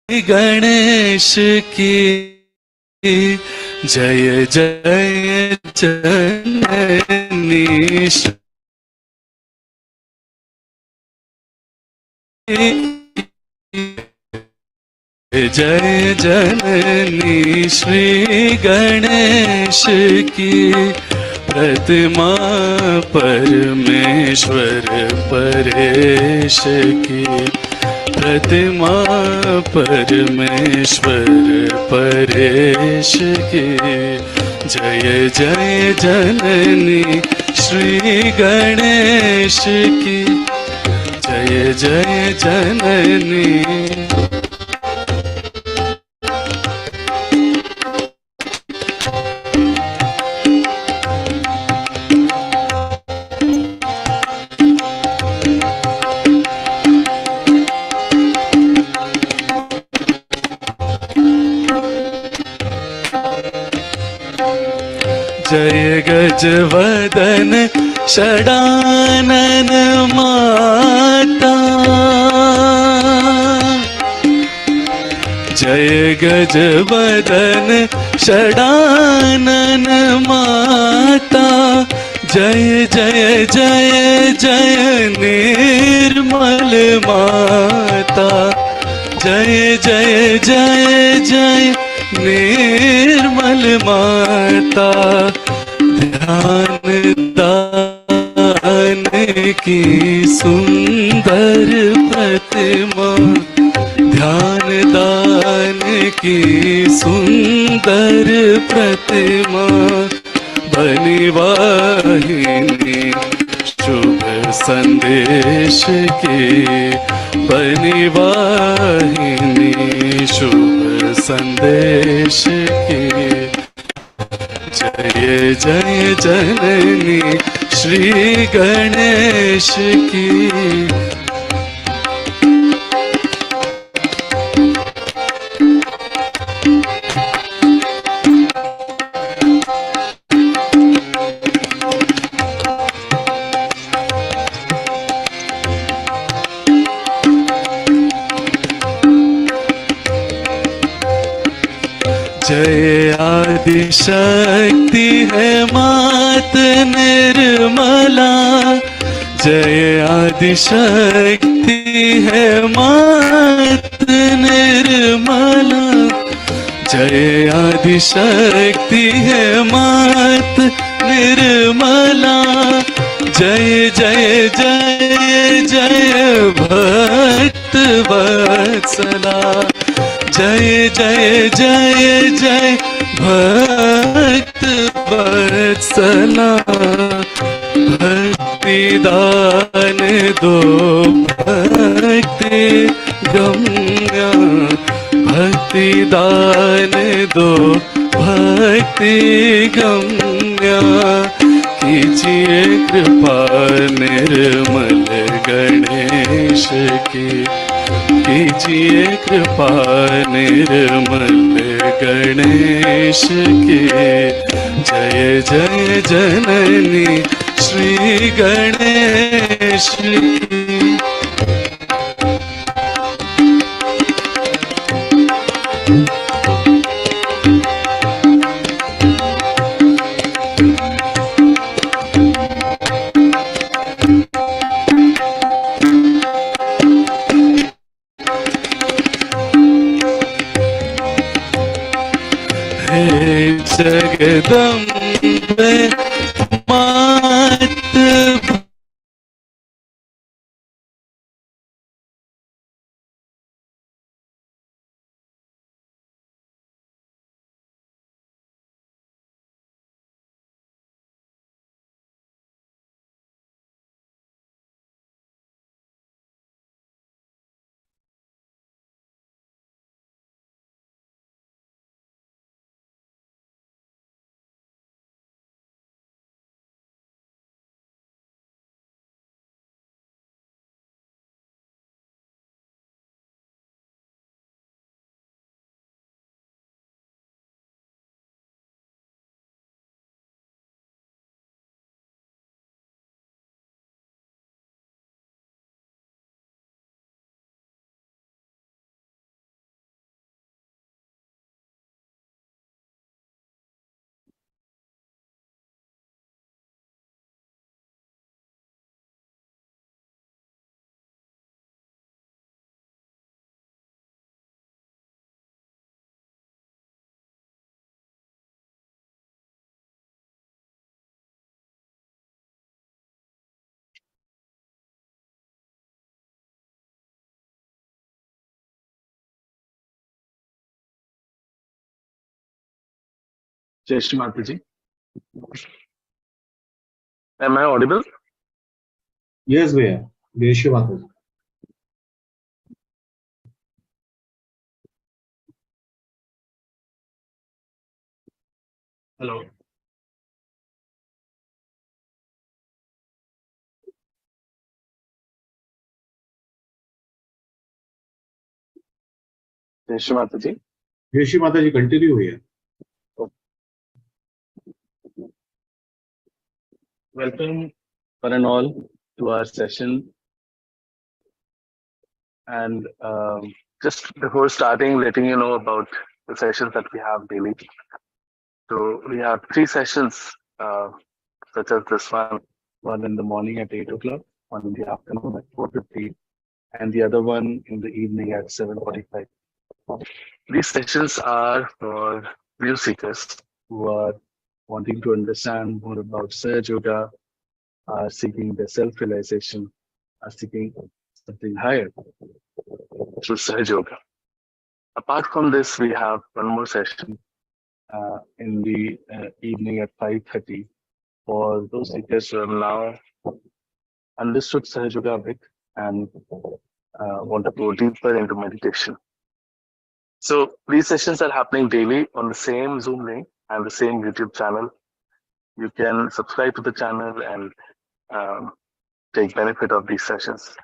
गणेश की जय जय जननी जय जननी श्री गणेश की प्रतिमा परमेश्वर परेश की प्रतिमा परमेश्वर परेश की जय जय जननी श्री गणेश की जय जय जननी। जय गजवदन षडानन माता जय गजवदन षडानन माता जय जय जय जय निर्मल माता जय जय जय जय निर्मल माता ध्यान दान की सुंदर प्रतिमा ध्यान दान की सुंदर प्रतिमा बनी वाहिनी शुभ संदेश की बनी वाहिनी शुभ संदेश की जय जय जननी श्री गणेश की। जय आदि शक्ति है मात निर्मला जय आदि शक्ति है मात निर्मला जय आदि शक्ति है मात निर्मला जय जय जय जय भक्त वत्सला जय जय जय जय भक्त वत्सला भक्ति दान दो भक्ति गम्या भक्ति दान दो भक्ति गम्या कीजिए कृपा निर्मल गणेश की कीजिए कृपा निर्मल गणेश की जय जय जननी श्री गणेश की। जगदम्बे मात Shree Mataji. Am I audible? Yes, भैया जय श्री माता जी। Hello. Shree Mataji. जय श्री माता जी कंटिन्यू हुई है। Welcome one and all to our session. And just before starting, letting you know about the sessions that we have daily. So we have three sessions, such as this one in the morning at 8 o'clock, one in the afternoon at 4:50, and the other one in the evening at 7:45. These sessions are for view seekers who are wanting to understand more about Sahaja Yoga, are seeking their self-realization, are seeking something higher through Sahaja Yoga. Apart from this, we have one more session in the evening at 5:30 for those seekers who have now understood Sahaja Yoga a bit and want to go deeper into meditation. So these sessions are happening daily on the same Zoom link and the same YouTube channel. You can subscribe to the channel and um, take benefit of these sessions.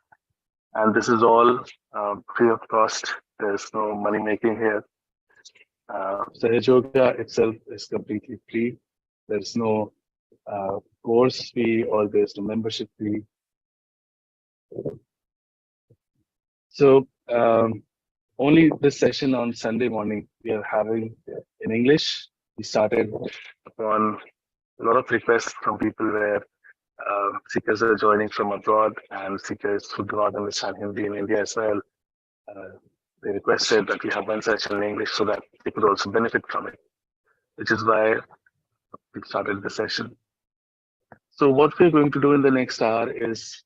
And this is all free of cost. There's no money making here. Sahaja Yoga itself is completely free. There's no course fee or there's no membership fee. So only this session on Sunday morning we are having in English. We started upon a lot of requests from people where seekers are joining from abroad and seekers who do not understand Hindi in India as well. Uh, they requested that we have one session in English so that they could also benefit from it, which is why we started the session. So what we're going to do in the next hour is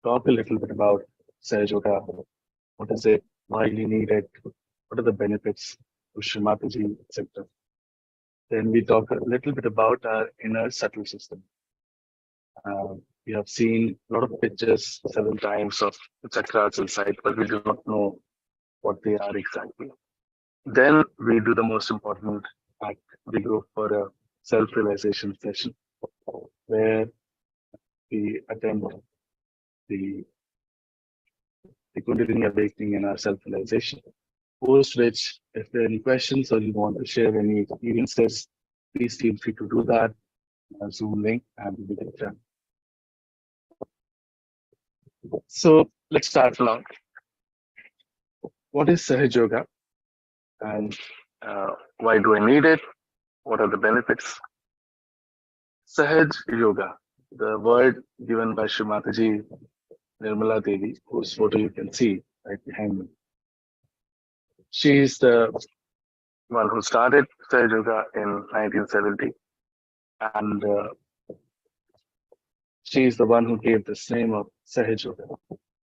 talk a little bit about Sahaja Yoga. What is it? Why you need it? What are the benefits of Shree Mataji, etc. Then we talk a little bit about our inner subtle system. We have seen a lot of pictures several times of the chakras inside, but we do not know what they are exactly. Then we do the most important act. We go for a self-realization session where we attempt the, the Kundalini awakening and our self-realization. Post which, if there are any questions or you want to share any experiences, please feel free to do that. Zoom link and we will get done. So let's start now. What is Sahaja Yoga and why do I need it? What are the benefits? Sahaj Yoga, the word given by Shree Mataji, Nirmala Devi, whose photo you can see right behind me. She is the one who started Sahaj Yoga in 1970, and she is the one who gave this name of Sahaj Yoga.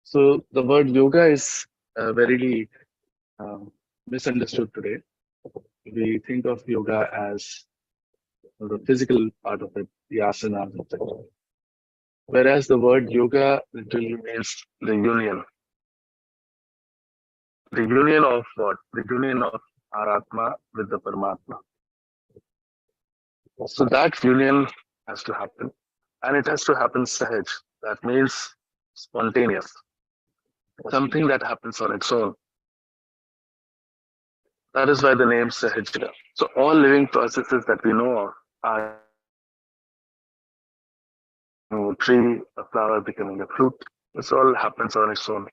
So the word yoga is very misunderstood today. We think of yoga as the physical part of it, the asanas, etc. Whereas the word yoga literally means the union. The union of what? The union of our Atma with the Paramatma. So that union has to happen. And it has to happen sahaj. That means spontaneous. Something that happens on its own. That is why the name Sahajra. So all living processes that we know of are a tree, a flower becoming a fruit. This all happens on its own.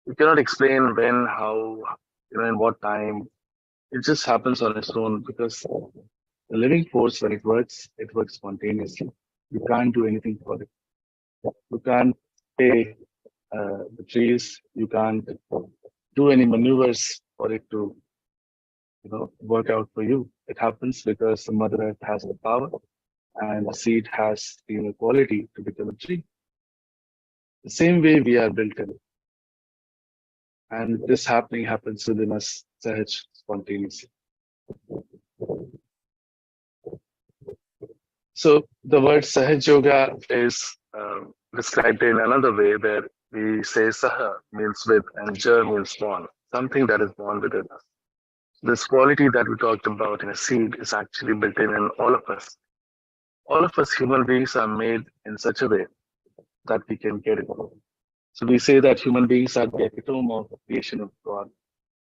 You cannot explain when, how, in what time. It just happens on its own because the living force, when it works spontaneously. You can't do anything for it. You can't pay the trees. You can't do any maneuvers for it to, work out for you. It happens because the Mother Earth has the power and the seed has the inner quality to become a tree. The same way we are built in. And this happening happens within us, Sahaj, spontaneously. So the word Sahaj Yoga is described in another way where we say Saha means with and Ja means born, something that is born within us. This quality that we talked about in a seed is actually built in all of us. All of us human beings are made in such a way that we can get it. So we say that human beings are the epitome of the creation of God,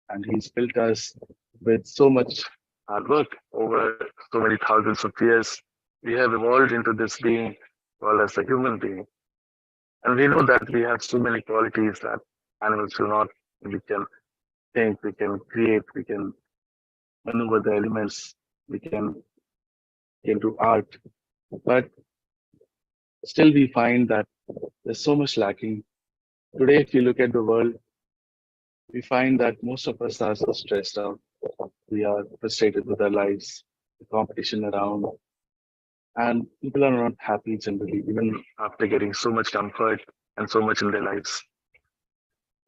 and He's built us with so much hard work over so many thousands of years. We have evolved into this being called as a human being, and we know that we have so many qualities that animals do not. We can think, we can create, we can maneuver the elements, we can do art, but still we find that there's so much lacking. Today, if you look at the world, we find that most of us are so stressed out. We are frustrated with our lives, the competition around, and people are not happy generally, even after getting so much comfort and so much in their lives.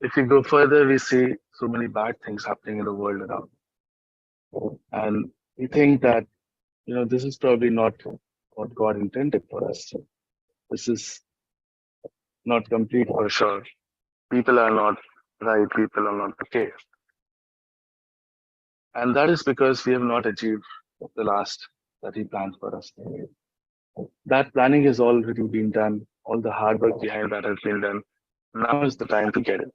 If we go further, we see so many bad things happening in the world around. And we think that, this is probably not what God intended for us. This is not complete for sure. People are not right, people are not okay. And that is because we have not achieved the last that He planned for us. That planning has already been done. All the hard work behind that has been done. Now is the time to get it.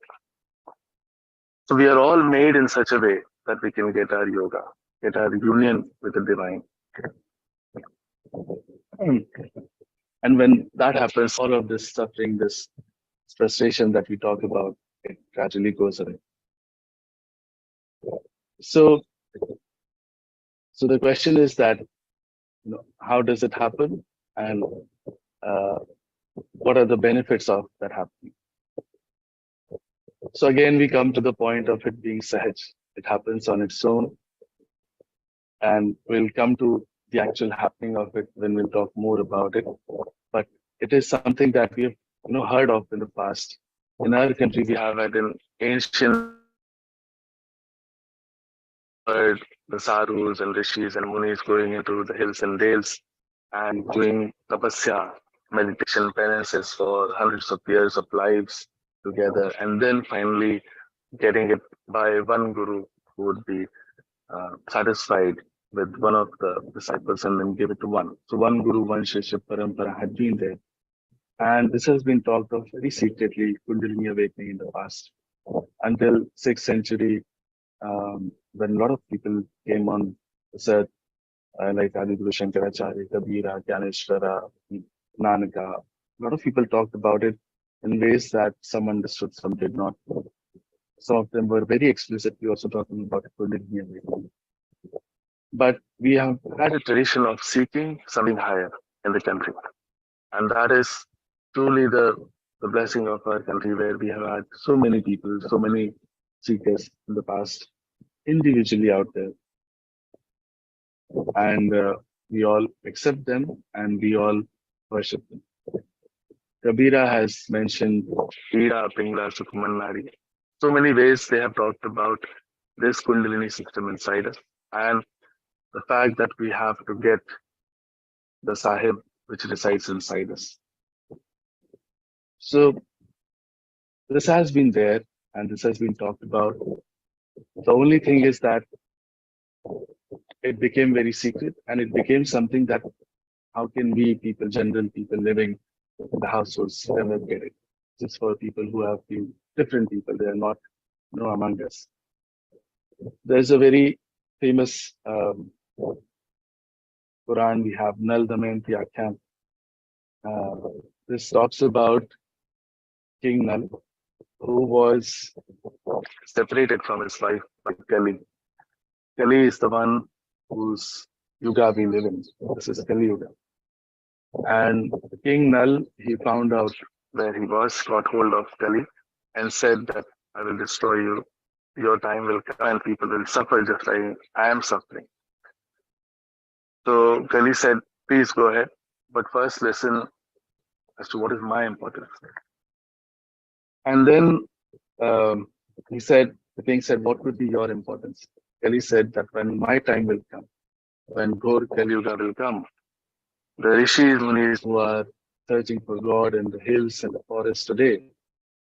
So we are all made in such a way that we can get our yoga, get our union with the divine. And when that happens, all of this suffering, this frustration that we talk about, it gradually goes away. So, so the question is that, how does it happen, and uh, what are the benefits of that happening? So again, we come to the point of it being Sahaj. It happens on its own, and we'll come to the actual happening of it when we'll talk more about it. But it is something that we have heard of in the past. In our country, we have had in ancient heard the sadhus and rishis and munis going into the hills and dales and doing tapasya, meditation, penances for hundreds of years of lives together, and then finally getting it by one guru who would be satisfied with one of the disciples and then give it to one. So one guru, one shishya parampara had been there. And this has been talked of very secretly, Kundalini awakening in the past, until 6th century, when a lot of people came on this earth, like Aditya Shankaracharya, Kabira, Gyaneshwara, Nanaka. A lot of people talked about it in ways that some understood, some did not. Some of them were very explicitly also talking about Kundalini awakening. But we have had a tradition of seeking something higher in the country. And that is truly the blessing of our country, where we have had so many people, so many seekers in the past, individually out there. And we all accept them and we all worship them. Kabira has mentioned Ida, Pingla, Sukumanari. So many ways they have talked about this Kundalini system inside us, and the fact that we have to get the Sahib which resides inside us. So this has been there and this has been talked about. The only thing is that it became very secret, and it became something that how can we people, general people living in the households, never get it? Just for people who have been different people, they are not among us. There's a very famous Quran we have, Nal Damayanti Akhyan. This talks about King Nal, who was separated from his wife by Kali. Kali is the one whose yuga we live in. This is Kali Yuga. And King Nal, he found out where he was, got hold of Kali, and said that I will destroy you. Your time will come and people will suffer just like I am suffering. So Kali said, please go ahead, but first listen as to what is my importance. And then the king said, what would be your importance? Kali said that when my time will come, when Ghor Kali Yuga will come, The rishis, munis who are searching for God in the hills and the forests today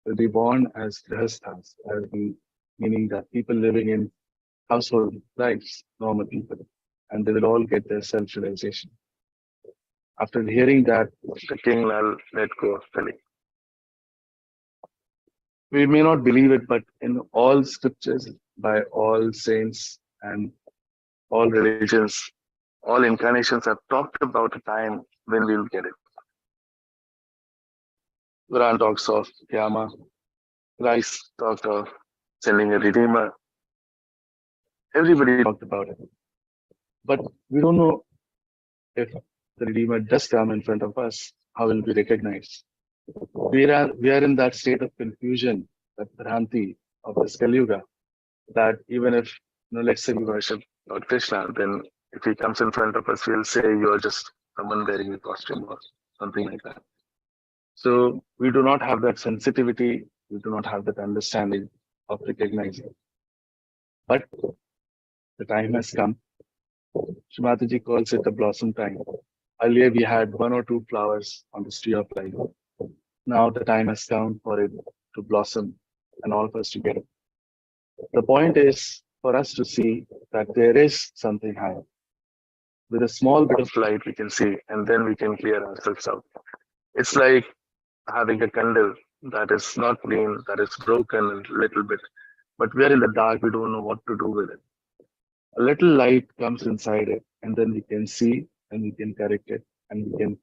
will be born as grihasthas, meaning that people living in household lives, normal people, and they will all get their self-realization. After hearing that, the king let go of Kali. We may not believe it, but in all scriptures, by all saints and all religions, all incarnations have talked about a time when we'll get it. Quran talks of Yama, Christ talked of sending a redeemer. Everybody talked about it. But we don't know if the redeemer does come in front of us, how will we recognize? We are in that state of confusion, that Bhranti of this Kali Yuga, that even if, let's say we worship Lord Krishna, then if he comes in front of us, we'll say you're just someone wearing a costume or something like that. So we do not have that sensitivity, we do not have that understanding of recognizing. But the time has come. Shree Mataji calls it the blossom time. Earlier we had one or two flowers on the tree of life. Now the time has come for it to blossom and all of us to get it. The point is for us to see that there is something higher. With a small bit of light we can see, and then we can clear ourselves out. It's like having a candle that is not clean, that is broken a little bit, but we are in the dark, we don't know what to do with it. A little light comes inside it, and then we can see and we can correct it and we can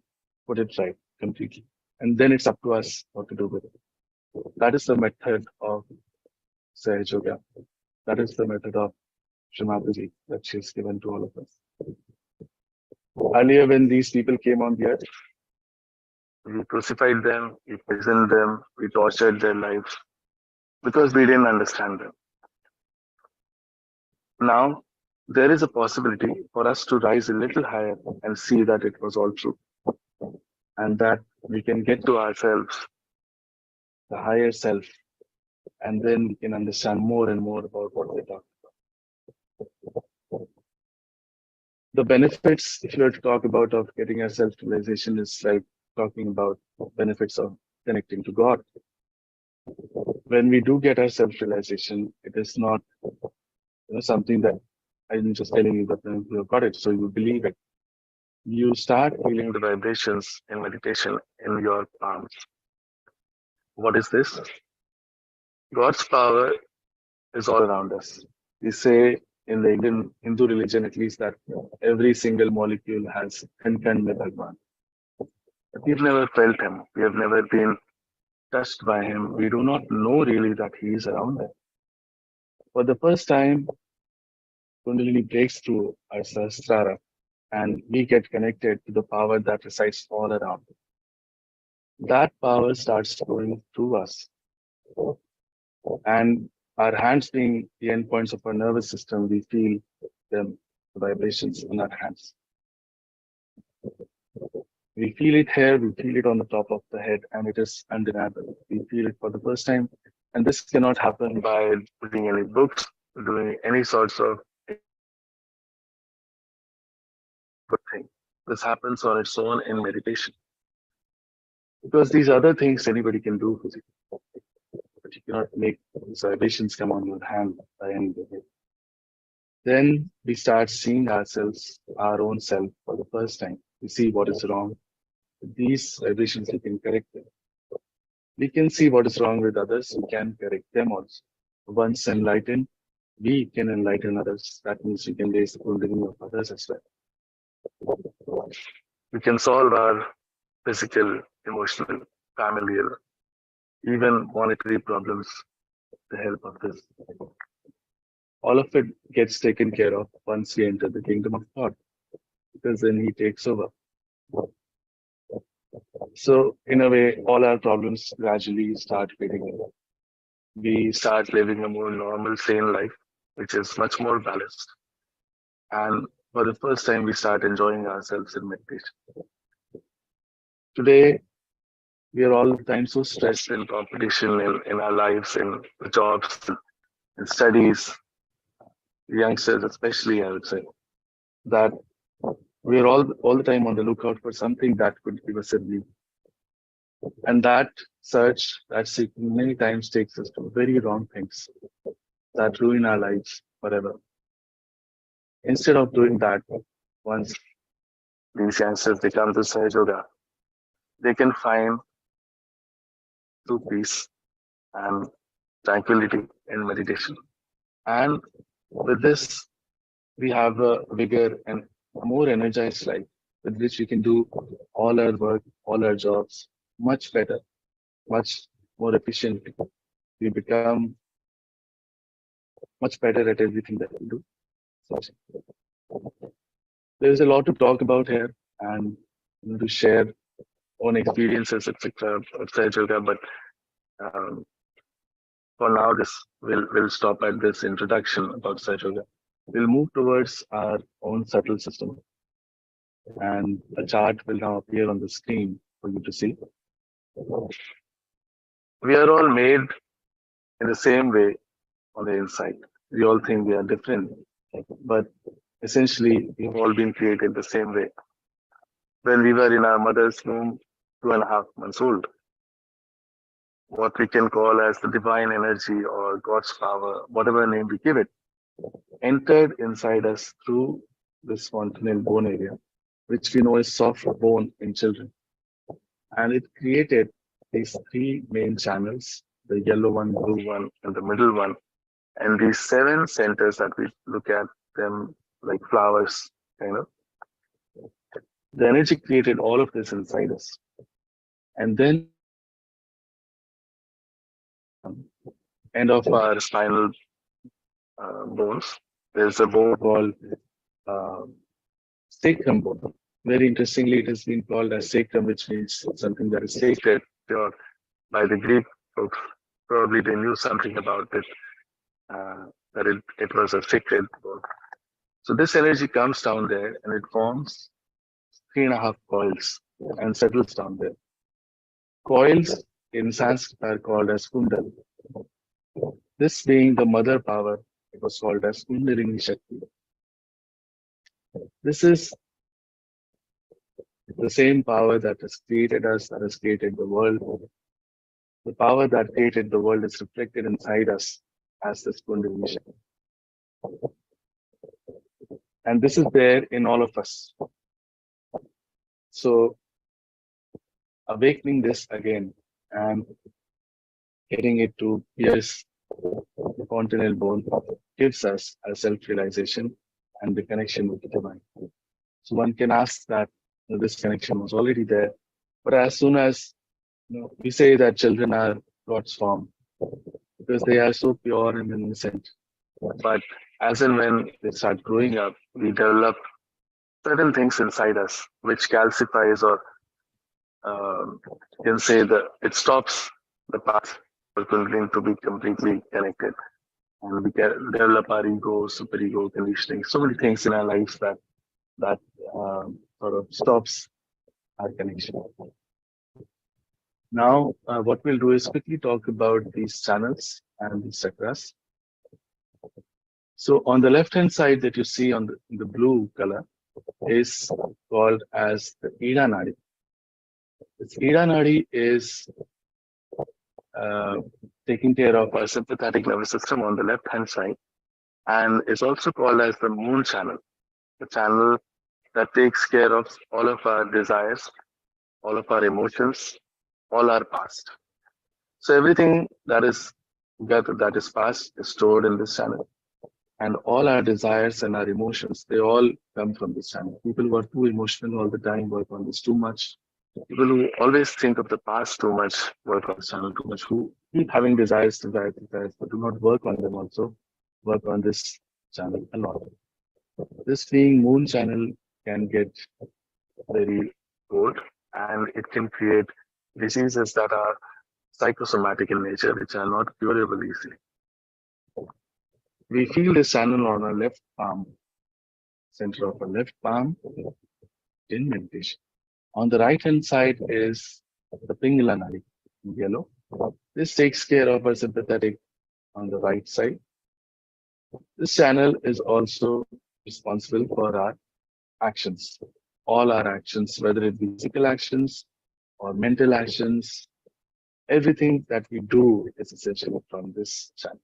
put it right completely. And then it's up to us what to do with it. That is the method of Sahaja. That is the method of Shree Mataji that she's given to all of us. Earlier, when these people came on the earth, we crucified them, we poisoned them, we tortured their lives because we didn't understand them. Now, there is a possibility for us to rise a little higher and see that it was all true, and that we can get to ourselves, the higher self, and then we can understand more and more about what they talk about. The benefits, if you were to talk about of getting a self-realization, is like talking about benefits of connecting to God. When we do get our self-realization, it is not something that I'm just telling you that you have got it, so you believe it. You start feeling the vibrations in meditation in your palms. What is this? God's power is all around us. We say in the Indian Hindu religion, at least, that every single molecule has contained with Bhagwan. But we've never felt him. We have never been touched by him. We do not know really that he is around us. For the first time, Kundalini breaks through our Sahasrara and we get connected to the power that resides all around. That power starts flowing through us. And our hands being the endpoints of our nervous system, we feel them, the vibrations in our hands. We feel it here, we feel it on the top of the head, and it is undeniable. We feel it for the first time. And this cannot happen by reading any books, doing any sorts of good thing. This happens on its own in meditation. Because these other things anybody can do physically. But you cannot make these vibrations come on your hand by any way. Then we start seeing ourselves, our own self, for the first time. We see what is wrong. These vibrations, we can correct them. We can see what is wrong with others, we can correct them also. Once enlightened, we can enlighten others. That means we can raise the kundalini of others as well. We can solve our physical, emotional, familial, even monetary problems with the help of this. All of it gets taken care of once we enter the kingdom of God, because then he takes over. So in a way, all our problems gradually start fading away. We start living a more normal, sane life, which is much more balanced. And for the first time, we start enjoying ourselves in meditation. Today, we are all the time so stressed in competition in our lives, in jobs, in studies, youngsters especially, I would say, that We are all the time on the lookout for something that could give us a relief. And that search, that seeking many times takes us to very wrong things that ruin our lives forever. Instead of doing that, once these youngsters they come to Sahaja Yoga, they can find true peace and tranquility in meditation. And with this, we have a bigger and more energized life with which we can do all our work, all our jobs much better, much more efficiently. We become much better at everything that we do. So there's a lot to talk about here and to share own experiences, etc. outside yoga. But um, for now, this will stop at this introduction about Saj Yoga. We'll move towards our own subtle system, and a chart will now appear on the screen for you to see. We are all made in the same way on the inside. We all think we are different, but essentially, we've all been created the same way. When we were in our mother's womb, 2.5 months old, what we can call as the divine energy or God's power, whatever name we give it, entered inside us through this fontanel bone area, which we know is soft bone in children. And it created these three main channels, the yellow one, blue one, and the middle one. And these seven centers that we look at them like flowers, kind of. The energy created all of this inside us. And then end of our spinal bones, there's a bone called uh, sacrum bone. Very interestingly, it has been called as sacrum, which means something that is sacred. Or by the Greek folks, probably they knew something about it, that it was a sacred bone. So this energy comes down there and it forms 3.5 coils and settles down there. Coils in Sanskrit are called as kundal. This being the mother power, it was called as Kundalini Shakti. This is the same power that has created us, that has created the world. The power that created the world is reflected inside us as this Kundalini Shakti. And this is there in all of us. So, awakening this again and getting it to pierce the fontanel bone gives us a self-realization and the connection with the divine. So one can ask that this connection was already there, but as soon as we say that children are God's form because they are so pure and innocent, but as and when they start growing up, we develop certain things inside us which calcifies or can say that it stops the path for Kundalini to be completely connected. And we can develop our ego, superego, conditioning, so many things in our lives that sort of stops our connection. Now, what we'll do is quickly talk about these channels and these chakras. So on the left-hand side that you see on the blue color is called as the Ida Nadi. This Ida Nadi is taking care of our sympathetic nervous system on the left-hand side, and is also called as the moon channel, the channel that takes care of all of our desires, all of our emotions, all our past. So everything that is past is stored in this channel. And all our desires and our emotions, they all come from this channel. People who are too emotional all the time work on this too much. People who always think of the past too much work on this channel too much. Who keep having desires, but do not work on them also, work on this channel a lot. This being moon channel can get very old and it can create diseases that are psychosomatic in nature, which are not curable easily. We feel this channel on our left palm, center of our left palm in meditation. On the right hand side is the Pingala Nadi in yellow. This takes care of our sympathetic on the right side. This channel is also responsible for our actions. All our actions, whether it be physical actions or mental actions, everything that we do is essentially from this channel.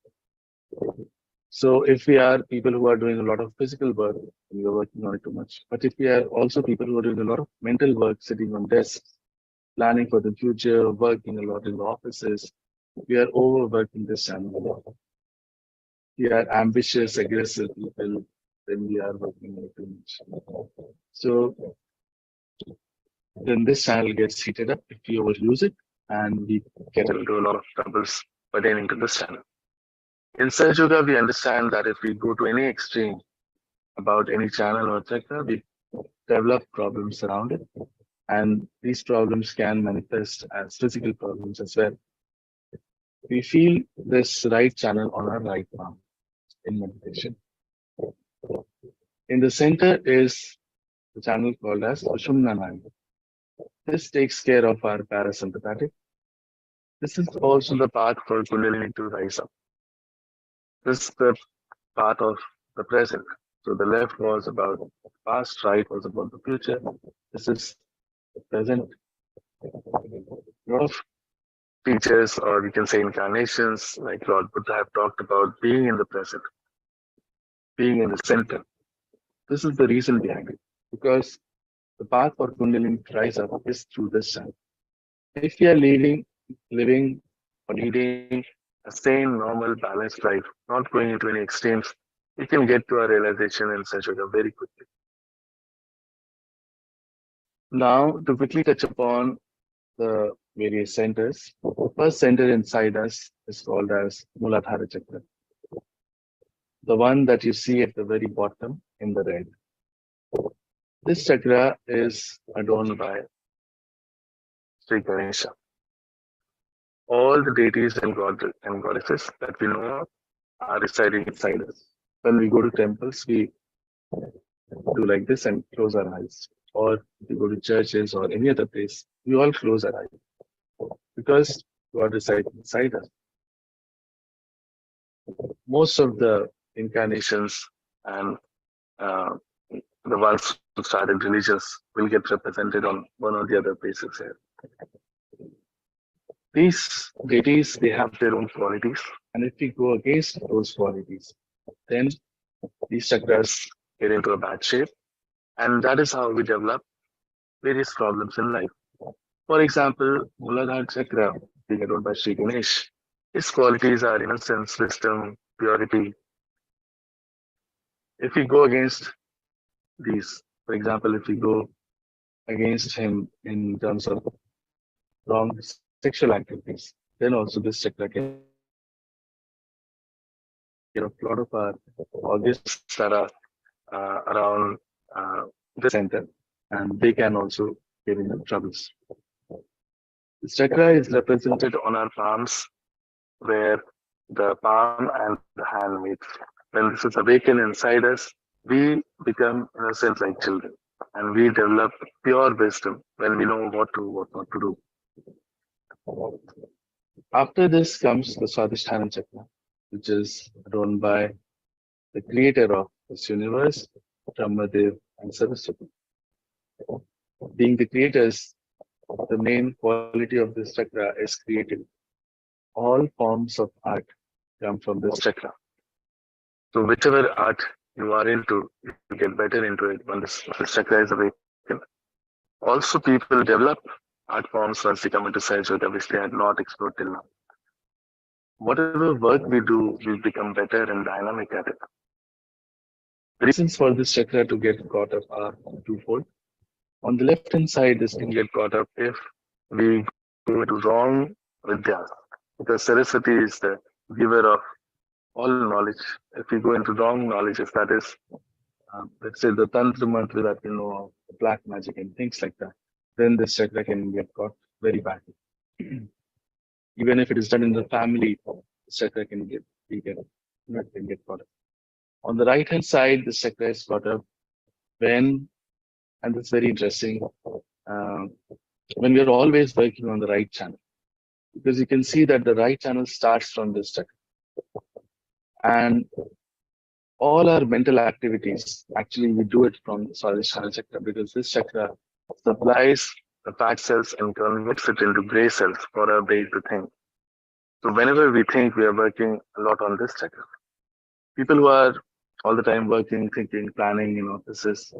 So if we are people who are doing a lot of physical work, we are working on it too much. But if we are also people who are doing a lot of mental work, sitting on desks, planning for the future, working a lot in the offices, we are overworking this channel a lot. We are ambitious, aggressive people, then we are working on it too much. So then this channel gets heated up if we overuse it, and we get into a lot of troubles pertaining to this channel. In Sage Yoga, we understand that if we go to any extreme about any channel or chakra, we develop problems around it. And these problems can manifest as physical problems as well. We feel this right channel on our right palm in meditation. In the center is the channel called as Sushumna Nadi. This takes care of our parasympathetic. This is also the path for Kundalini to rise up. This is the path of the present. So the left was about the past, right was about the future. This is the present. A lot of teachers, or we can say incarnations, like Lord Buddha, have talked about being in the present, being in the center. This is the reason behind it, because the path for Kundalini to rise up is through this channel. If we are living or leading a sane, normal, balanced life, not going into any extremes, we can get to our realization in Sage Yoga very quickly. Now, to quickly touch upon the various centers, the first center inside us is called as Muladhara Chakra, the one that you see at the very bottom in the red. This chakra is adorned by Sri Ganesha. All the deities and goddesses that we know of are residing inside us. When we go to temples, we do like this and close our eyes. Or if we go to churches or any other place, we all close our eyes because God resides inside us. Most of the incarnations and the ones who started religions will get represented on one or the other places here. These deities, they have their own qualities, and if we go against those qualities, then these chakras get into a bad shape, and that is how we develop various problems in life. For example, Muladhara chakra, being adorned by Sri Ganesh, his qualities are innocence, wisdom, purity. If we go against these, for example, if we go against him in terms of wrong sexual activities, then also this chakra can get a lot of our organs that are around the center, and they can also get into troubles. This chakra is represented on our palms, where the palm and the hand meet. When this is awakened inside us, we become innocent like children, and we develop pure wisdom when we know what not to do. After this comes the Swadhisthana chakra, which is run by the creator of this universe, Brahmadev and Saraswati. Being the creators, the main quality of this chakra is creative. All forms of art come from this chakra. So whichever art you are into, you get better into it when this chakra is awakened. Also, people develop art forms once they come into Sage Yoga, which they had not explored till now. Whatever work we do, we become better and dynamic at it. The reasons for this chakra to get caught up are twofold. On the left hand side, this can get caught up if we go into wrong vidyas, because Saraswati is the giver of all knowledge. If we go into wrong knowledge, if that is, let's say, the Tantra mantra that we know of, the black magic and things like that, then this chakra can get caught very badly. Even if it is done in the family, the chakra can get caught up. On the right hand side, the chakra is caught up when, and that's very interesting, when we are always working on the right channel. Because you can see that the right channel starts from this chakra. And all our mental activities, actually we do it from the Swadhisthana chakra because this chakra supplies the fat cells and converts it into gray cells for our brain to think. So whenever we think, we are working a lot on this chakra. People who are all the time working, thinking, planning in offices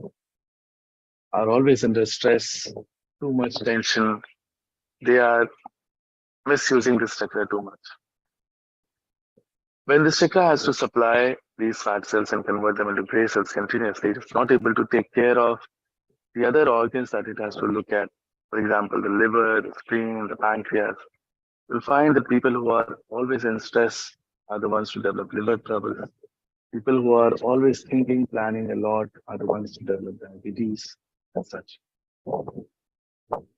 are always under stress, too much tension. They are misusing this chakra too much. When this chakra has to supply these fat cells and convert them into gray cells continuously, it's not able to take care of the other organs that it has to look at. For example, the liver, the spleen, the pancreas. You'll find that people who are always in stress are the ones who develop liver trouble. People who are always thinking, planning a lot are the ones who develop diabetes and such.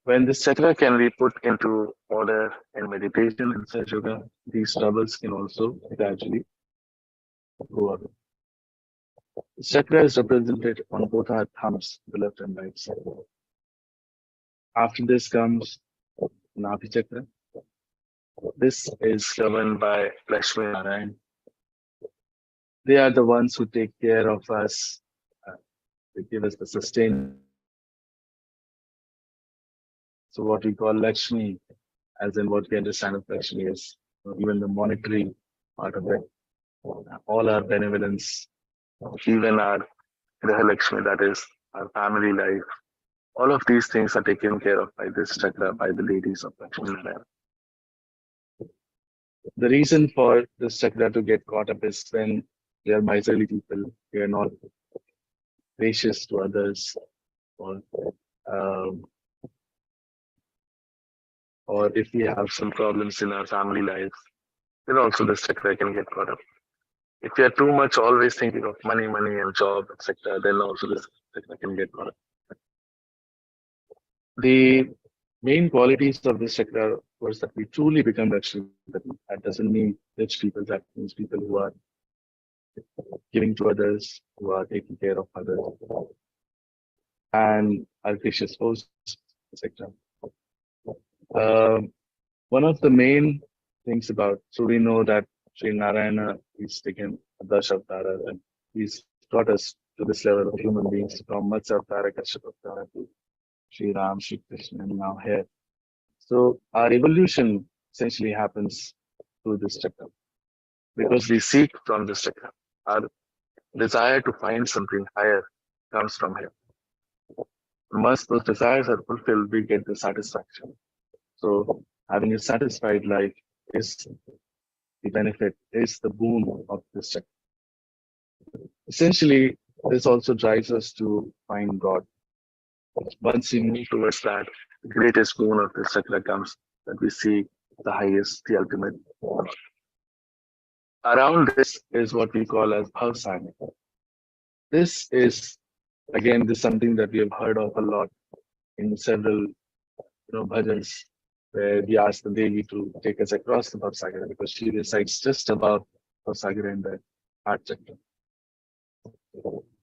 When this chakra can be put into order in meditation and such yoga, these troubles can also gradually go away. The chakra is represented on both our thumbs, the left and right side. After this comes Navi chakra. This is governed by Lakshmi Narayan. They are the ones who take care of us. They give us the sustained. So what we call Lakshmi, as in what we understand of Lakshmi is even the monetary part of it, all our benevolence, even our Graha Lakshmi, that is our family life. All of these things are taken care of by this chakra, by the ladies of Lakshmi Narayan. The reason for this chakra to get caught up is when they are miserly people, they are not gracious to others, or um, or if we have some problems in our family lives, then also this chakra can get caught up. If you are too much always thinking of money, money and job, etc., then also this chakra can get caught up. The main qualities of this chakra was that we truly become Lakshmipati. That doesn't mean rich people, that means people who are giving to others, who are taking care of others, and are gracious hosts, etc. One of the main things about, so we know that Sri Narayana is taken Dash Avtara, and he's brought us to this level of human beings from Matsya Avtara, Kashyap Avtara to Sri Ram, Sri Krishna, and now here. So our evolution essentially happens through this chakra because we seek from this chakra. Our desire to find something higher comes from here. Once those desires are fulfilled, we get the satisfaction. So having a satisfied life is the benefit, is the boon of this chakra. Essentially, this also drives us to find God. Once we move towards that, the greatest boon of this chakra comes that we see the highest, the ultimate. Around this is what we call as bhavsagar. This is, again, this is something that we have heard of a lot in several bhajans, where we ask the Devi to take us across the bhavsagar because she resides just above bhavsagar in the heart chakra.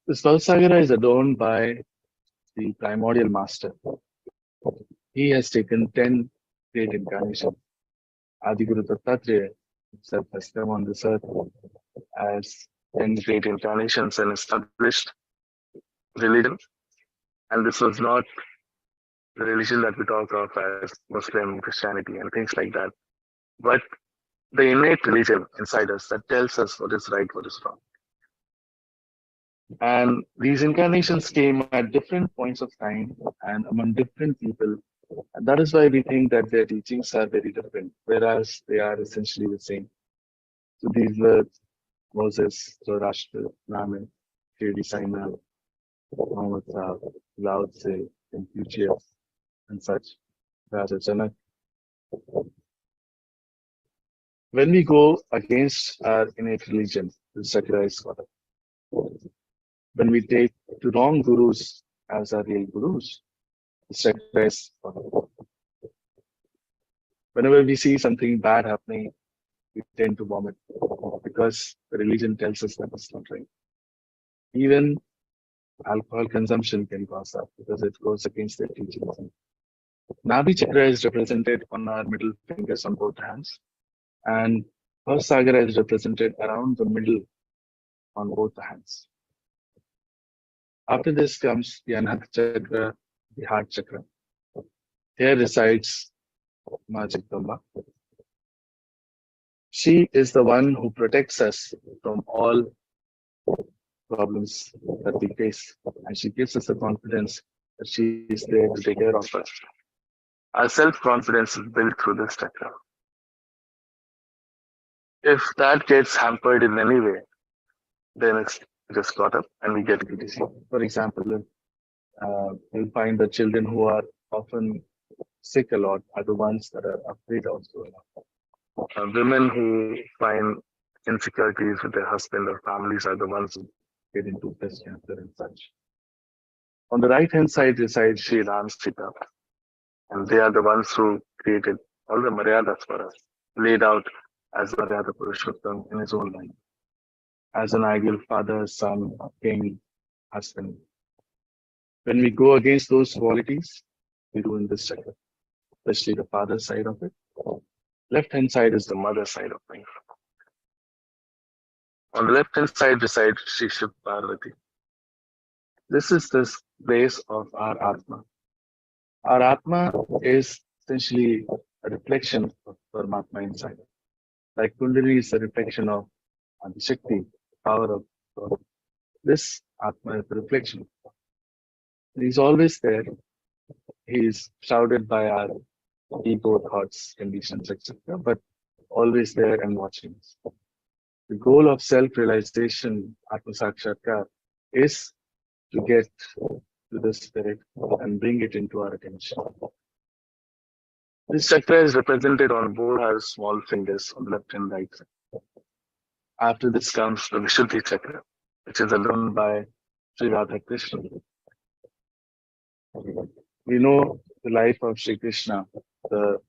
This bhavsagar is adorned by the primordial master. He has taken 10 great incarnations. Adiguru Dattatreya himself has come on this earth as 10 great incarnations and established religion. And this was not the religion that we talk of as Muslim, Christianity, and things like that, but the innate religion inside us that tells us what is right, what is wrong. And these incarnations came at different points of time and among different people. And that is why we think that their teachings are very different, whereas they are essentially the same. So these were Moses, Zoroaster, Brahmin, Shirdi Sainath, Muhammad Sahib, Lao Tse, Confucius, and such. Raja Janak. When we go against our innate religion, the chakra is caught up. When we take the wrong gurus as our real gurus, the chakra is caught up. Whenever we see something bad happening, we tend to vomit because the religion tells us that it's not right. Even alcohol consumption can cause that because it goes against their teachings. Nabhi chakra is represented on our middle fingers on both hands, and Bhavsagar is represented around the middle on both the hands. After this comes the Anahata Chakra, the heart chakra. Here resides Ma Jagdamba. She is the one who protects us from all problems that we face, and she gives us the confidence that she is there to take care of us. Our self-confidence is built through this chakra. If that gets hampered in any way, then it's just caught up and we get criticism. For example, you'll find the children who are often sick a lot are the ones that are afraid also a lot. Women who find insecurities with their husband or families are the ones who get into breast cancer and such. On the right hand side resides Sri Ram Sita, and they are the ones who created all the Maryadas for us, laid out as Maryada Purushottam in his own life, as an ideal father, son, king, husband. When we go against those qualities, we ruin this chakra, especially the father side of it. Left hand side is the mother side of things. On the left hand side resides Shri Shiv Parvati. This is this place of our Atma. Our Atma is essentially a reflection of Paramatma inside. Like Kundalini is a reflection of Shakti, power of God. This Atma is a reflection. He's always there. He is shrouded by our ego, thoughts, conditions, etc., but always there and watching us. The goal of self-realization, Atma Sakshatkar, is to get to the spirit and bring it into our attention. This chakra is represented on both our small fingers on the left and right side. After this comes the Vishuddhi chakra, which is alone by Sri Radha Krishna. We know the life of Sri Krishna, the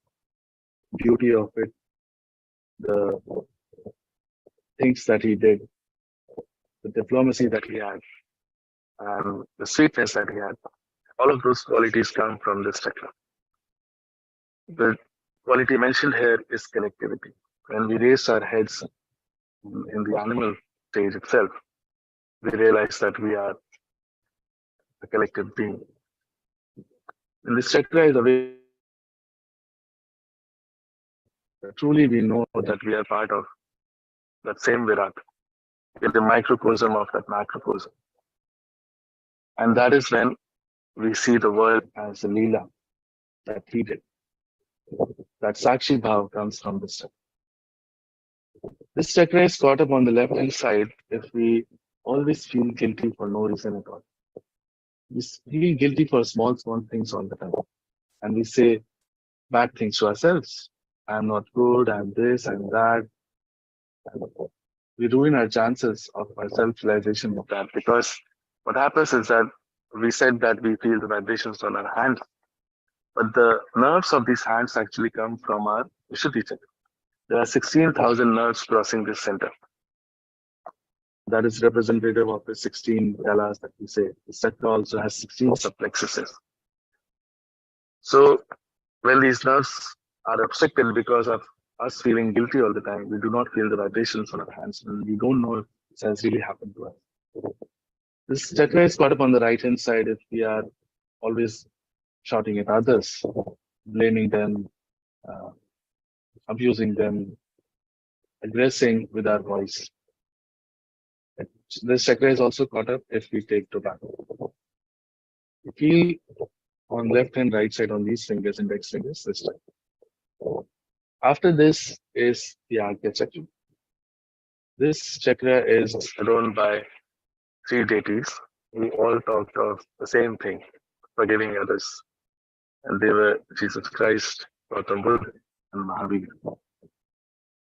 beauty of it, the things that he did, the diplomacy that he had, and the sweetness that he had. All of those qualities come from this chakra. The quality mentioned here is connectivity. When we raise our heads in the animal stage itself, we realize that we are a collective being. And this chakra is awakened. Truly, we know that we are part of that same Virat. We are the microcosm of that macrocosm. And that is when we see the world as a Leela that he did. That Sakshi Bhav comes from this chakra. This chakra is caught up on the left hand side if we always feel guilty for no reason at all. We feel guilty for small things all the time. And we say bad things to ourselves. I'm not good, I'm this, I'm that. We ruin our chances of our self-realization with that, because what happens is that we said that we feel the vibrations on our hands, but the nerves of these hands actually come from our Vishuddhi chakra. There are 16,000 nerves crossing this center. That is representative of the 16 galas that we say. The chakra also has 16 subplexuses. So when these nerves are obstructed because of us feeling guilty all the time, we do not feel the vibrations on our hands, and we don't know if this has really happened to us. This chakra is caught up on the right hand side if we are always shouting at others, blaming them, abusing them, aggressing with our voice. This chakra is also caught up if we take tobacco. We feel on left and right side on these fingers, index fingers, this chakra. After this is the Agya chakra. This chakra is run by three deities who all talked of the same thing, forgiving others. And they were Jesus Christ, Gautam Buddha, and Mahavir.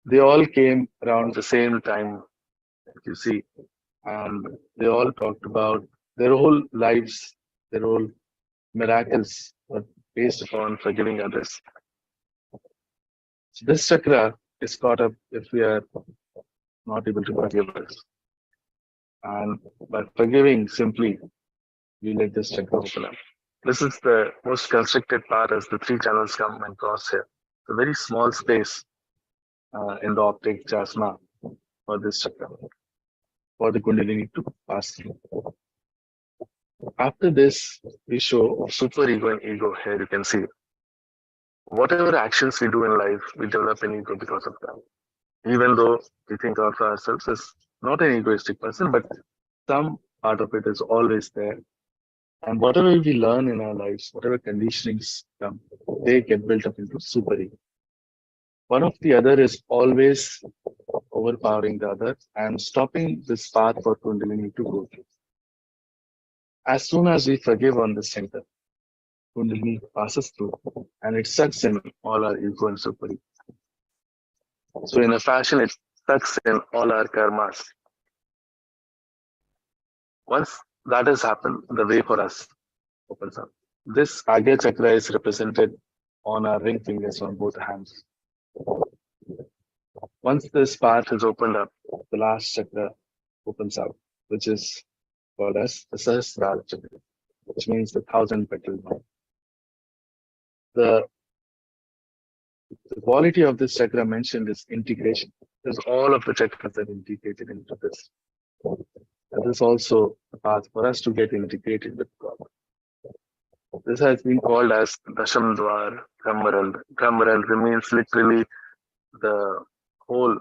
They all came around the same time, that you see, and they all talked about their whole lives, their whole miracles were based upon forgiving others. So this chakra is caught up if we are not able to forgive others. And by forgiving simply, we let this chakra open up. This is the most constricted part as the three channels come and cross here. It's a very small space in the optic chasma for this chakra. for the Kundalini to pass through. After this, we show super ego and ego. Here you can see whatever actions we do in life, we develop an ego because of that. Even though we think of ourselves as not an egoistic person, but some part of it is always there. And whatever we learn in our lives, whatever conditionings come, they get built up into super ego. One of the other is always overpowering the other and stopping this path for Kundalini to go through. As soon as we forgive on the center, Kundalini passes through and it sucks in all our ego and super ego. So, in a fashion, it sucks in all our karmas. Once that has happened, the way for us opens up. This Agya Chakra is represented on our ring fingers on both hands. Once this path is opened up, the last chakra opens up, which is called as the Sahasrara Chakra, which means the thousand petal mind. The quality of this chakra mentioned is integration, because all of the chakras are integrated into this. And this is also a path for us to get integrated with God. This has been called as Dasham Dwar Brahmarandra. Brahmarandra means literally the hole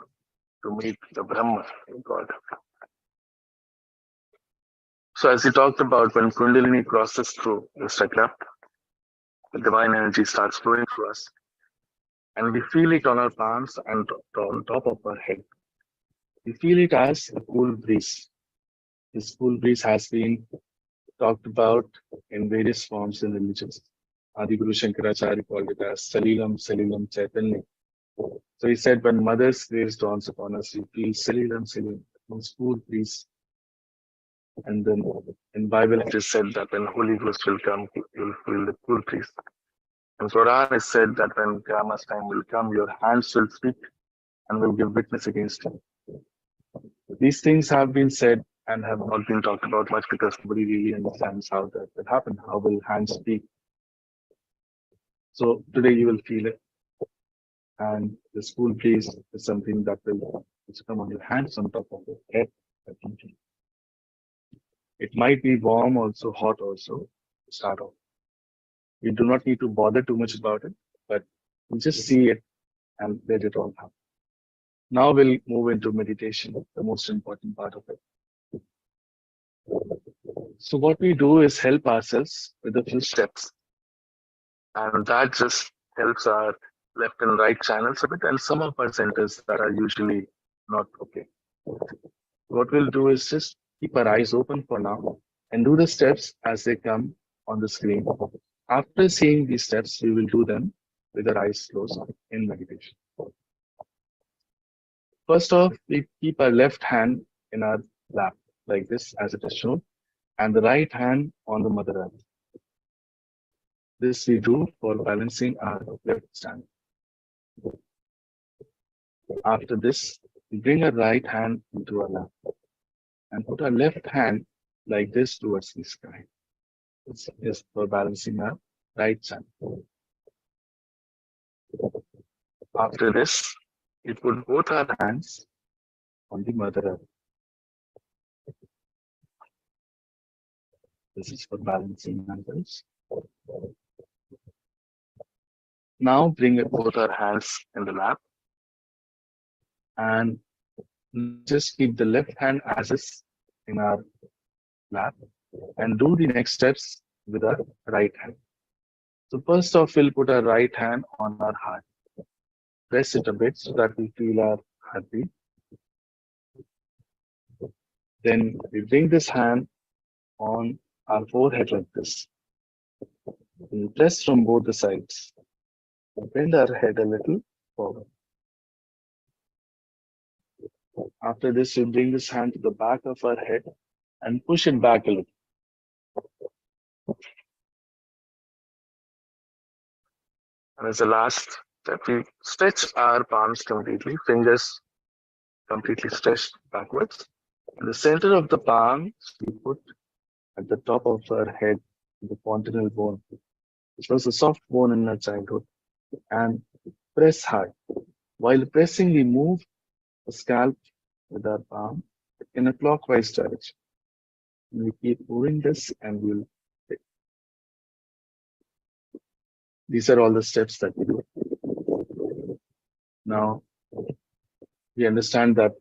to meet the Brahma, God. So as we talked about, when Kundalini crosses through this chakra, the divine energy starts flowing through us. And we feel it on our palms and on top of our head. We feel it as a cool breeze. This cool breeze has been talked about in various forms in religions. Adi Guru Shankaracharya called it as Salilam Salilam Chaitanya. So he said, when Mother's grace dawns upon us, we feel Salilam Salilam, means cool breeze. And then in Bible it is said that when Holy Ghost will come, you'll feel the cool breeze. In Quran is said that when Qiyamah's time will come, your hands will speak and will give witness against him. These things have been said and have not been talked about much because nobody really understands how that will happen. How will hands speak? So today you will feel it. And the school breeze is something that will come on your hands on top of your head. It might be warm also, hot also, to start off. We do not need to bother too much about it, but we just see it and let it all happen. Now we'll move into meditation, the most important part of it. So what we do is help ourselves with a few steps. And that just helps our left and right channels a bit and some of our centers that are usually not okay. What we'll do is just keep our eyes open for now and do the steps as they come on the screen. After seeing these steps, we will do them with our eyes closed in meditation. First off, we keep our left hand in our lap, like this, as it is shown, and the right hand on the mother earth. This we do for balancing our left stand. After this, we bring our right hand into our lap and put our left hand like this towards the sky. This is for balancing our right stand. After this, we put both our hands on the mother earth. This is for balancing ourselves. Now bring both our hands in the lap and just keep the left hand as is in our lap and do the next steps with our right hand. So first off, we'll put our right hand on our heart. Press it a bit so that we feel our heartbeat. Then we bring this hand on our forehead like this. We press from both the sides. We bend our head a little forward. After this, we bring this hand to the back of our head and push it back a little. And as a last step, we stretch our palms completely, fingers completely stretched backwards. In the center of the palms, we put at the top of our head the fontanel bone, which was a soft bone in our childhood, and press hard. While pressing, we move the scalp with our palm in a clockwise direction. We keep moving this and we'll. These are all the steps that we do. Now, we understand that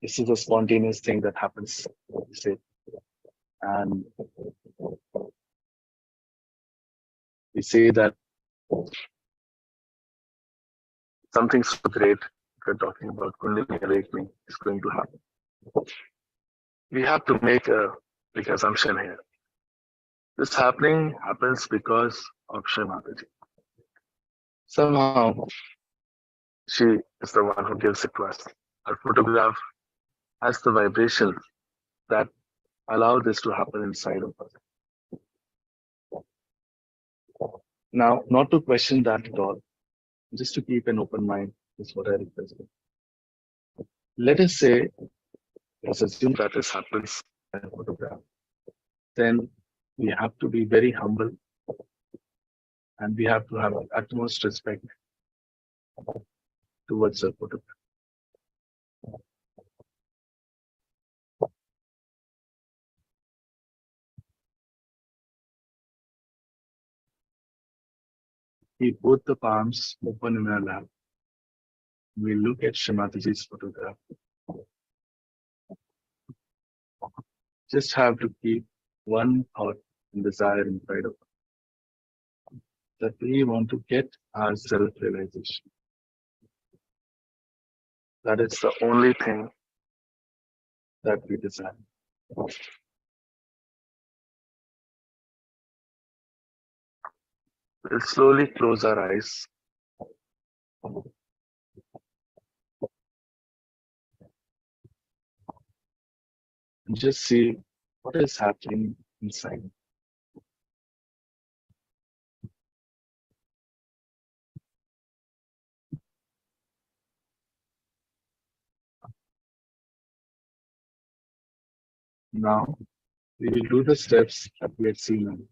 this is a spontaneous thing that happens, say, and we say that something so great we're talking about Kundalini awakening is going to happen. We have to make a big assumption here. This happening happens because of Shree Mataji. Somehow, she is the one who gives it to us. Her photograph has the vibration that allow this to happen inside of us. Now, not to question that at all, just to keep an open mind is what I request. Let us say, let's assume that this happens in a photograph. Then we have to be very humble and we have to have utmost respect towards the photograph. Keep both the palms open in our lap. We look at Shree Mataji's photograph. Just have to keep one thought and desire inside of us that we want to get our self-realization. That is the only thing that we desire. We'll slowly close our eyes. And just see what is happening inside. Now, we will do the steps that we had seen earlier.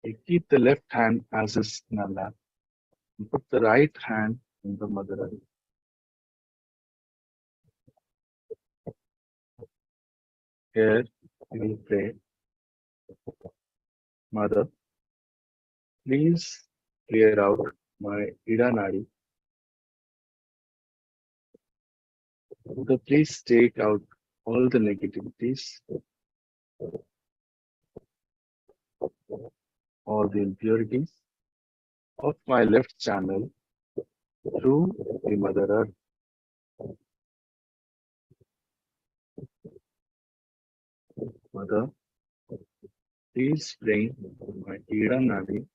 We keep the left hand as is in our lap and put the right hand in the mother eye. Here, we will pray, Mother, please clear out my Ida Nadi. Mother, please take out all the negativities, all the impurities of my left channel through the Mother Earth. Mother, please bring my Ida Nadi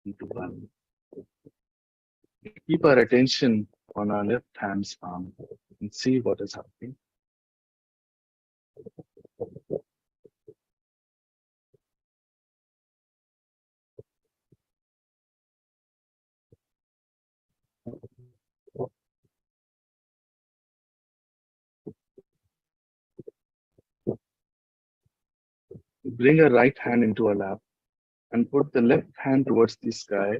into balance. Keep our attention on our left hand's palm and see what is happening. Bring our right hand into our lap and put the left hand towards the sky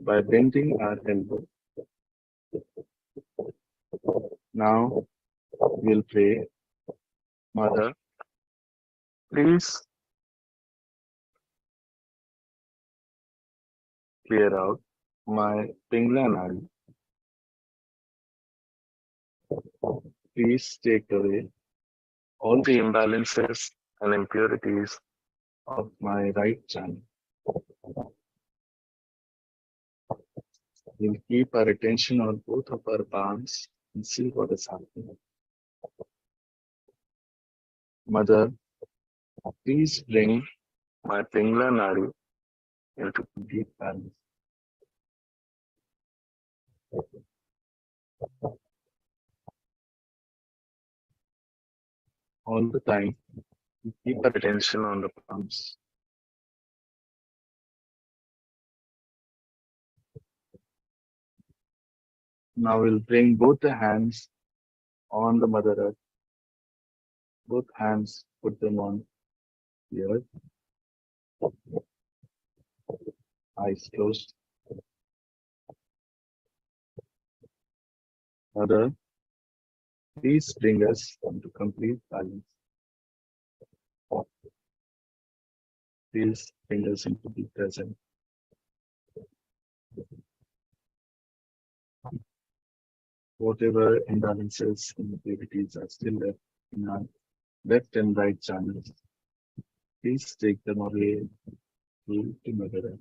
by bending our elbow. Now we'll pray, Mother, please clear out my Pingla Nadi. Please take away all the imbalances and impurities of my right channel. We'll keep our attention on both of our palms and see what is happening. Mother, please bring my Pingla Nadi into deep balance. All the time, we keep our attention on the palms. Now we'll bring both the hands on the Mother Earth. Both hands, put them on the earth. Eyes closed. Mother, Please bring us into complete balance. Please bring us into the present. Whatever imbalances and activities are still left in our left and right channels, please take them away through the mother.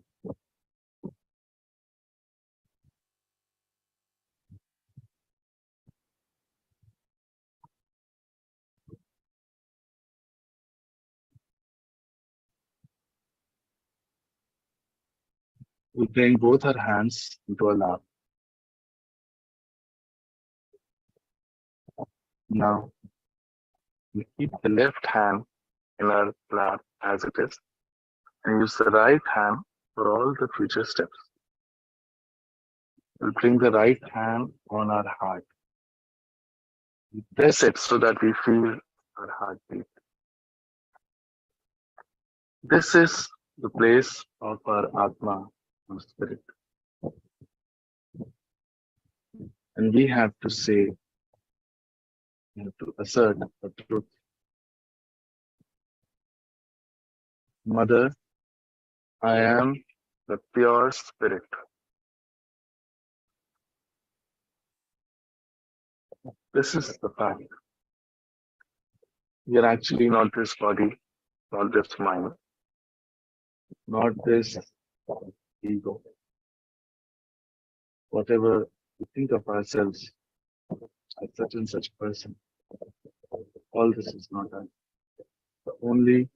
We bring both our hands into our lap. Now, we keep the left hand in our lap as it is and use the right hand for all the future steps. We bring the right hand on our heart. We press it so that we feel our heartbeat. This is the place of our Atma, our spirit. And we have to say, we have to assert the truth. Mother, I am the pure spirit. This is the fact. We are actually not this body, not this mind, not this ego. Whatever we think of ourselves as such and such person, all this is not us. The only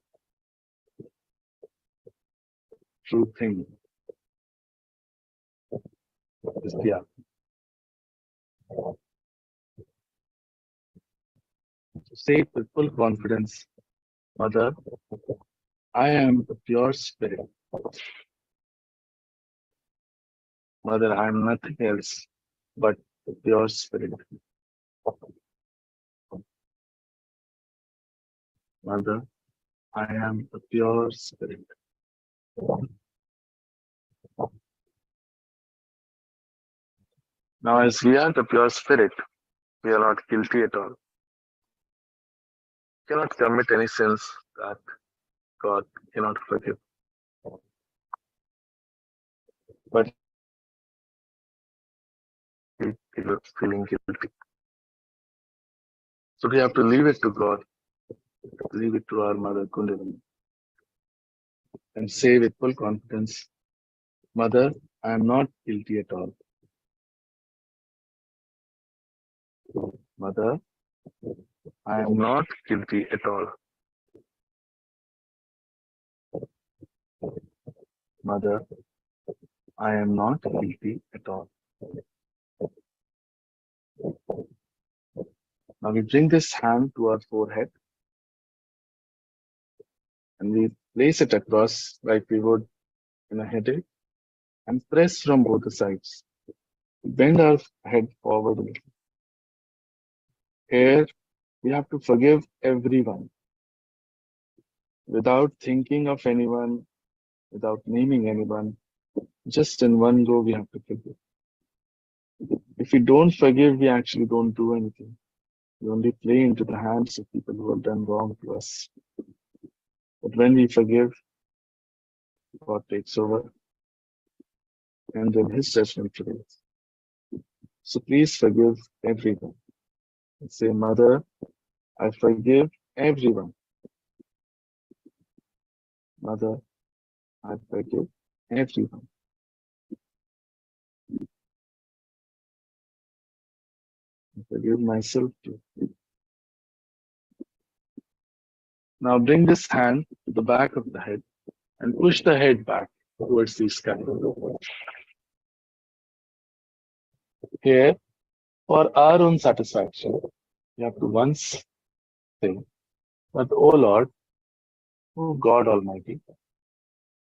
true thing is the Atma. To say it with full confidence, Mother, I am the pure spirit. Mother, I am nothing else but the pure spirit. Mother, I am the pure spirit. Now, as we are the pure spirit, we are not guilty at all. We cannot commit any sins that God cannot forgive. But we are feeling guilty. So we have to leave it to God, leave it to our Mother Kundalini, and say with full confidence, Mother, I am not guilty at all. Mother, I am not guilty at all. Mother, I am not guilty at all. Now we bring this hand to our forehead and we place it across like we would in a headache and press from both the sides. Bend our head forward a little. Here, we have to forgive everyone without thinking of anyone, without naming anyone. Just in one go, we have to forgive. If we don't forgive, we actually don't do anything. We only play into the hands of people who have done wrong to us. But when we forgive, God takes over and then His judgment prevails. So please forgive everyone. And say, Mother, I forgive everyone. Mother, I forgive everyone. I forgive myself too. Now bring this hand to the back of the head and push the head back towards the sky. Here, for our own satisfaction, we have to once say, but O Lord, O God Almighty,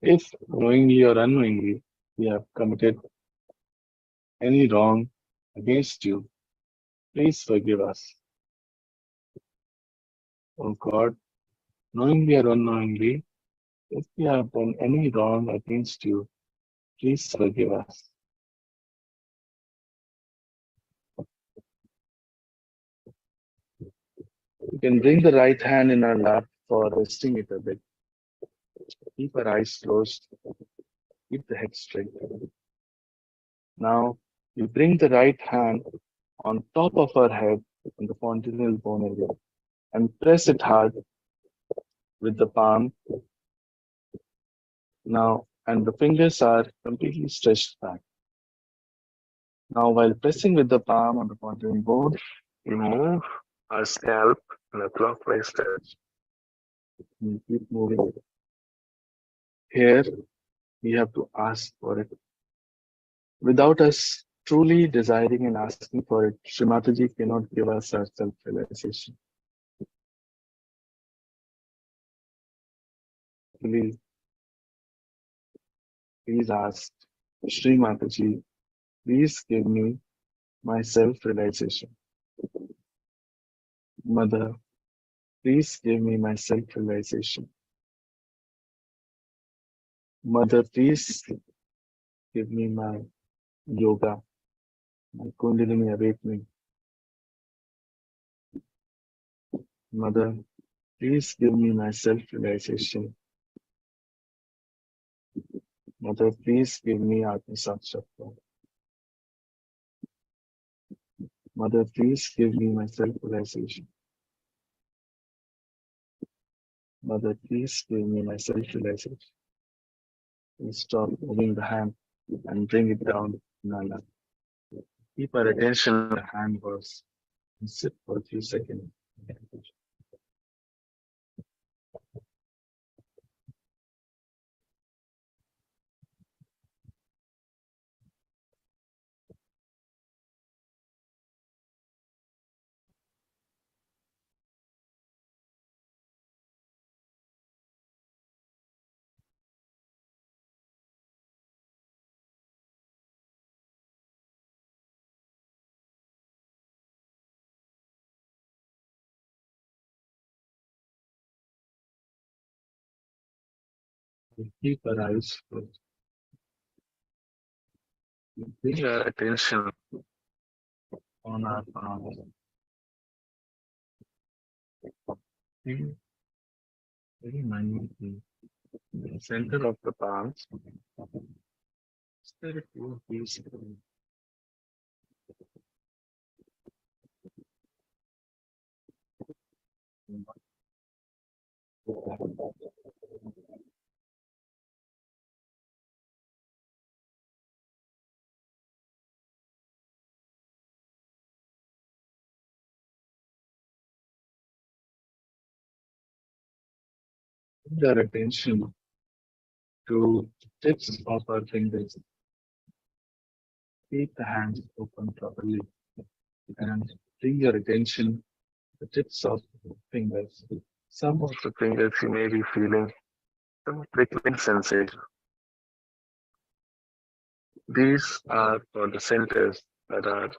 if knowingly or unknowingly we have committed any wrong against you, please forgive us. O God, knowingly or unknowingly, if we have done any wrong against you, please forgive us. You can bring the right hand in our lap for resting it a bit. Keep our eyes closed. Keep the head straight. Now, you bring the right hand on top of our head in the fontanel bone area and press it hard with the palm. Now, and the fingers are completely stretched back. Now, while pressing with the palm on the fontanel bone, we move our scalp in a clockwise direction. We keep moving. Here, we have to ask for it. Without us truly desiring and asking for it, Shree Mataji cannot give us our self-realization. Please, please ask Shree Mataji, please give me my self-realization. Mother, please give me my self-realization. Mother, please give me my yoga, my Kundalini awakening. Mother, please give me my self-realization. Mother, please give me Atma Sakshatकार. Mother, please give me my self-realization. Mother, please give me my self-realization. Please stop moving the hand and bring it down in our lap. Keep our attention on the hand first and sit for a few seconds. We keep our eyes closed. We bring our attention on our palms. Feel very minutely in the center of the palms. Is there a cool breeze coming? Bring our attention to the tips of our fingers. Keep the hands open properly and bring your attention to the tips of the fingers. Some of the fingers you may be feeling some prickling sensation. These are for the centers that are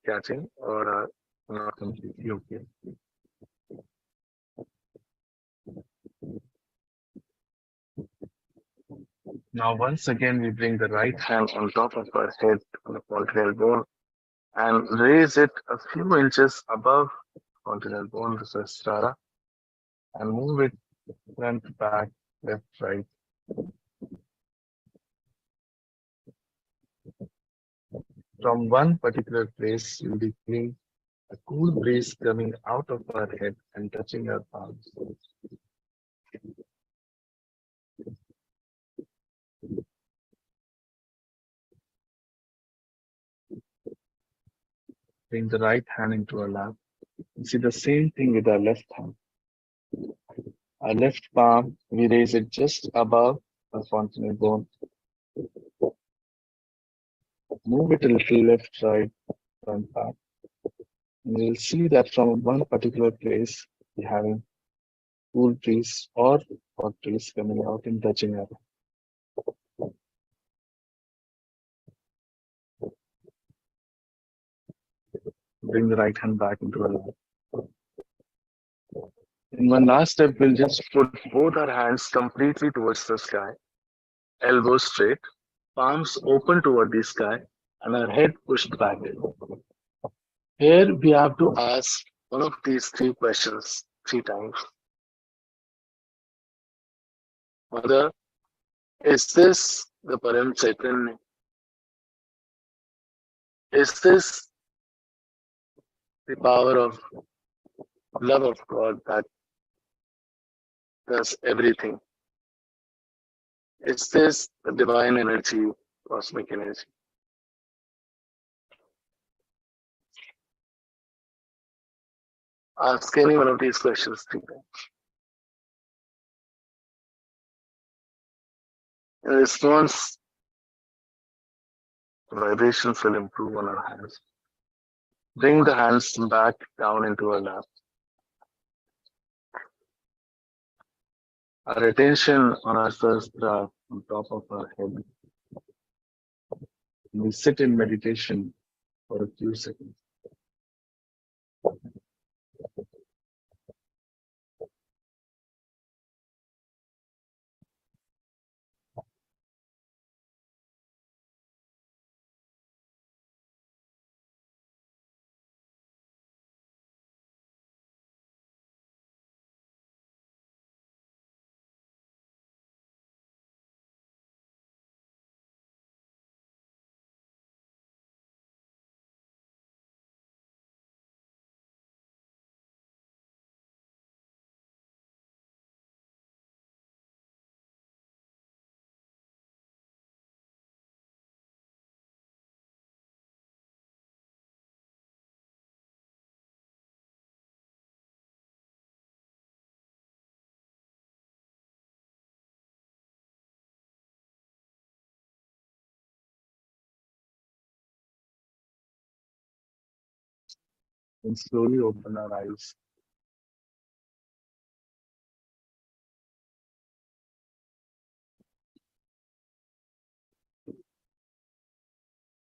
catching or are not completely okay. Now, once again, we bring the right hand on top of our head on the fontanel bone and raise it a few inches above fontanel bone, the Sahasrara, and move it front, back, left, right. From one particular place, you'll be feeling a cool breeze coming out of our head and touching our palms. Bring the right hand into our lap and see the same thing with our left hand. Our left palm, we raise it just above our fontanel bone. Move it a little left, right, front, back. And you'll see that from one particular place, we're having cool breeze or hot breeze coming out and touching our. Bring the right hand back into our lap. In one last step, we'll just put both our hands completely towards the sky, elbows straight, palms open toward the sky, and our head pushed back. Here we have to ask one of these three questions three times. Mother, is this the Param Chaitanya? Is this the power of love of God that does everything? Is this the divine energy, cosmic energy? Ask any one of these questions three times. In response, the vibrations will improve on our hands. Bring the hands back down into our lap. Our attention on our sahasrara on top of our head. We sit in meditation for a few seconds. And slowly open our eyes.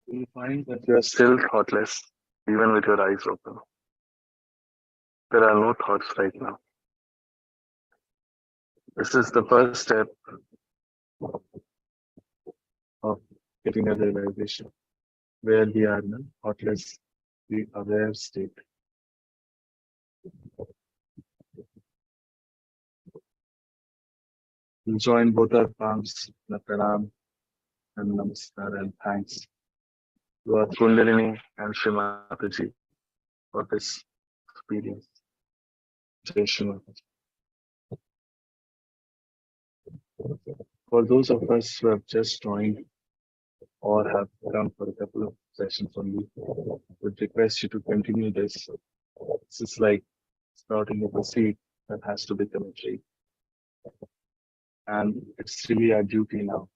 You'll find that you are still thoughtless, even with your eyes open. There are no thoughts right now. This is the first step of getting a realization where we are in a thoughtless, the aware state. We'll join both our palms, the pranam and namaskar and thanks to our Kundalini and Shree Mataji for this experience. Jai Shri Mataji. For those of us who have just joined or have come for a couple of sessions only, would request you to continue this. This is like sprouting of a seed that has to become a tree. And it's really our duty now,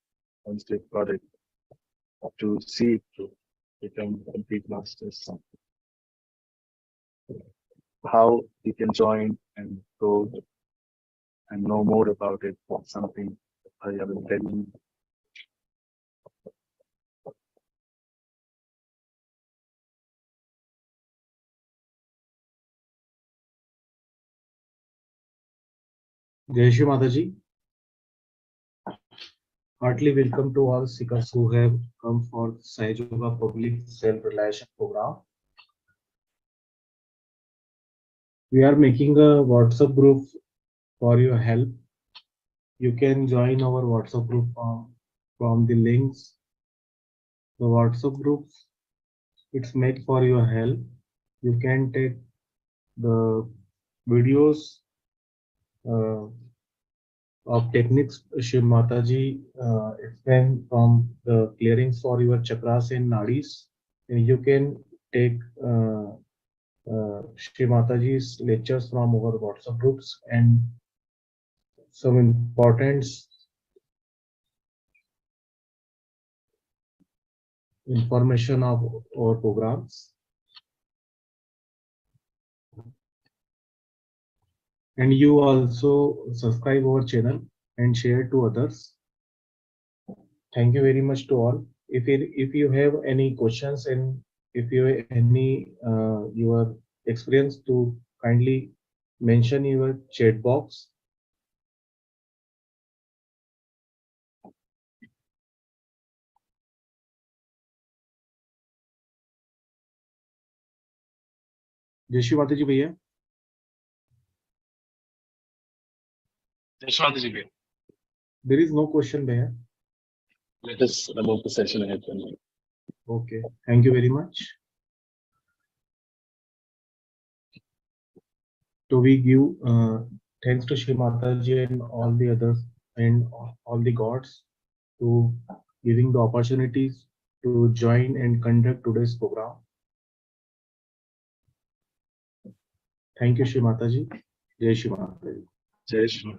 once we've got it, to see it through, become complete masters. How we can join and go and know more about it, something I will tell you. Jai Shri Mataji. Heartily welcome to all seekers who have come for Sahaja Public Self-Realization Program. We are making a WhatsApp group for your help. You can join our WhatsApp group from the links. The WhatsApp group, it's made for your help. You can take the videos of techniques Shri Mataji explained from the clearings for your chakras and nadis. And you can take Shri Mataji's lectures from our WhatsApp groups and some important information of our programs. And you also subscribe our channel and share to others. Thank you very much to all. If you have any questions and if you have any your experience, to kindly mention your chat box. जय श्री माता जी भैया. Yashwantaji, There is no question भैया. let us move the session ahead. Okay. Thank you very much. So we give thanks to Shree Mataji and all the others and all the gods to giving the opportunities to join and conduct today's program. Thank you, Shree Mataji. Jai Shri Mataji. Jai Shri.